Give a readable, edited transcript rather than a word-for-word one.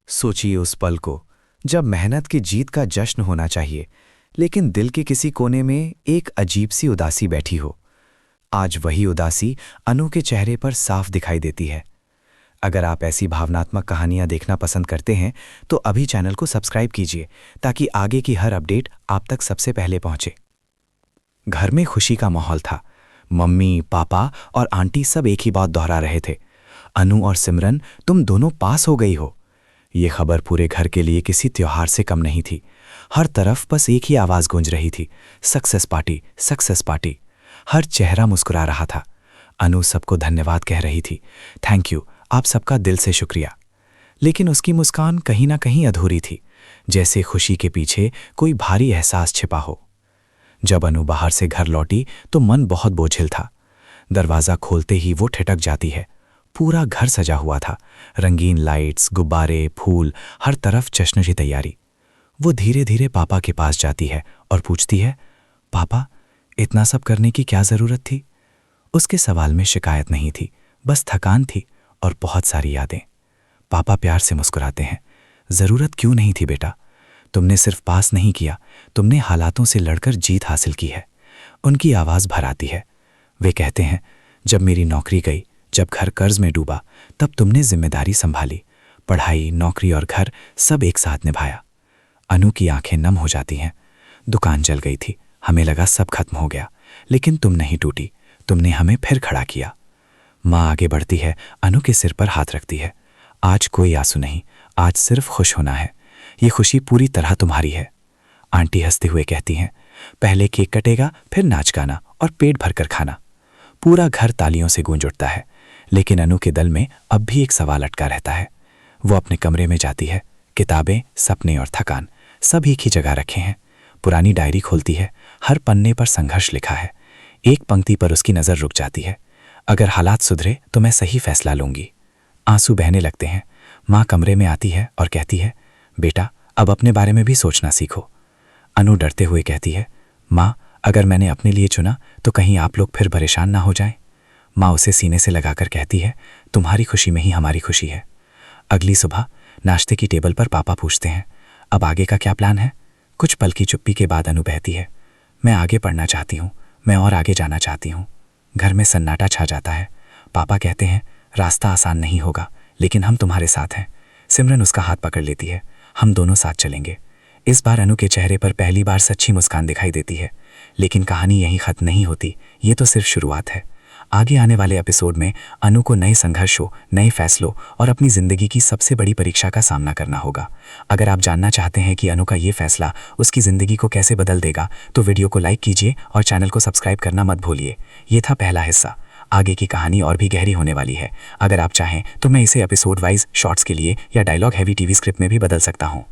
सोचिए उस पल को जब मेहनत की जीत का जश्न होना चाहिए, लेकिन दिल के किसी कोने में एक अजीब सी उदासी बैठी हो। आज वही उदासी अनु के चेहरे पर साफ दिखाई देती है। अगर आप ऐसी भावनात्मक कहानियां देखना पसंद करते हैं तो अभी चैनल को सब्सक्राइब कीजिए ताकि आगे की हर अपडेट आप तक सबसे पहले पहुंचे। घर में खुशी का माहौल था। मम्मी, पापा और आंटी सब एक ही बात दोहरा रहे थे, अनु और सिमरन, तुम दोनों पास हो गई हो। ये खबर पूरे घर के लिए किसी त्योहार से कम नहीं थी। हर तरफ बस एक ही आवाज़ गूंज रही थी, सक्सेस पार्टी, सक्सेस पार्टी। हर चेहरा मुस्कुरा रहा था। अनु सबको धन्यवाद कह रही थी, थैंक यू, आप सबका दिल से शुक्रिया। लेकिन उसकी मुस्कान कहीं ना कहीं अधूरी थी, जैसे खुशी के पीछे कोई भारी एहसास छिपा हो। जब अनु बाहर से घर लौटी तो मन बहुत बोझिल था। दरवाज़ा खोलते ही वो ठिठक जाती है। पूरा घर सजा हुआ था, रंगीन लाइट्स, गुब्बारे, फूल, हर तरफ जश्न की तैयारी। वो धीरे धीरे पापा के पास जाती है और पूछती है, पापा, इतना सब करने की क्या ज़रूरत थी? उसके सवाल में शिकायत नहीं थी, बस थकान थी और बहुत सारी यादें। पापा प्यार से मुस्कुराते हैं, ज़रूरत क्यों नहीं थी बेटा, तुमने सिर्फ पास नहीं किया, तुमने हालातों से लड़कर जीत हासिल की है। उनकी आवाज़ भर आती है। वे कहते हैं, जब मेरी नौकरी गई, जब घर कर्ज में डूबा, तब तुमने जिम्मेदारी संभाली, पढ़ाई, नौकरी और घर सब एक साथ निभाया। अनु की आंखें नम हो जाती हैं। दुकान जल गई थी, हमें लगा सब खत्म हो गया, लेकिन तुम नहीं टूटी, तुमने हमें फिर खड़ा किया। माँ आगे बढ़ती है, अनु के सिर पर हाथ रखती है। आज कोई आंसू नहीं, आज सिर्फ खुश होना है। ये खुशी पूरी तरह तुम्हारी है। आंटी हंसते हुए कहती हैं, पहले केक कटेगा, फिर नाच गाना और पेट भरकर खाना। पूरा घर तालियों से गूंज उठता है, लेकिन अनु के दिल में अब भी एक सवाल अटका रहता है। वो अपने कमरे में जाती है। किताबें, सपने और थकान सब एक ही जगह रखे हैं। पुरानी डायरी खोलती है, हर पन्ने पर संघर्ष लिखा है। एक पंक्ति पर उसकी नज़र रुक जाती है, अगर हालात सुधरे तो मैं सही फैसला लूंगी। आंसू बहने लगते हैं। माँ कमरे में आती है और कहती है, बेटा, अब अपने बारे में भी सोचना सीखो। अनु डरते हुए कहती है, माँ, अगर मैंने अपने लिए चुना तो कहीं आप लोग फिर परेशान ना हो जाएं। माँ उसे सीने से लगाकर कहती है, तुम्हारी खुशी में ही हमारी खुशी है। अगली सुबह नाश्ते की टेबल पर पापा पूछते हैं, अब आगे का क्या प्लान है? कुछ पल की चुप्पी के बाद अनु बहती है, मैं आगे पढ़ना चाहती हूँ, मैं और आगे जाना चाहती हूँ। घर में सन्नाटा छा जाता है। पापा कहते हैं, रास्ता आसान नहीं होगा, लेकिन हम तुम्हारे साथ हैं। सिमरन उसका हाथ पकड़ लेती है, हम दोनों साथ चलेंगे। इस बार अनु के चेहरे पर पहली बार सच्ची मुस्कान दिखाई देती है। लेकिन कहानी यहीं खत्म नहीं होती, ये तो सिर्फ शुरुआत है। आगे आने वाले एपिसोड में अनु को नए संघर्षों, नए फैसलों और अपनी ज़िंदगी की सबसे बड़ी परीक्षा का सामना करना होगा। अगर आप जानना चाहते हैं कि अनु का ये फैसला उसकी ज़िंदगी को कैसे बदल देगा, तो वीडियो को लाइक कीजिए और चैनल को सब्सक्राइब करना मत भूलिए। ये था पहला हिस्सा। आगे की कहानी और भी गहरी होने वाली है। अगर आप चाहें तो मैं इसे एपिसोड वाइज शॉर्ट्स के लिए या डायलॉग हैवी टीवी स्क्रिप्ट में भी बदल सकता हूँ।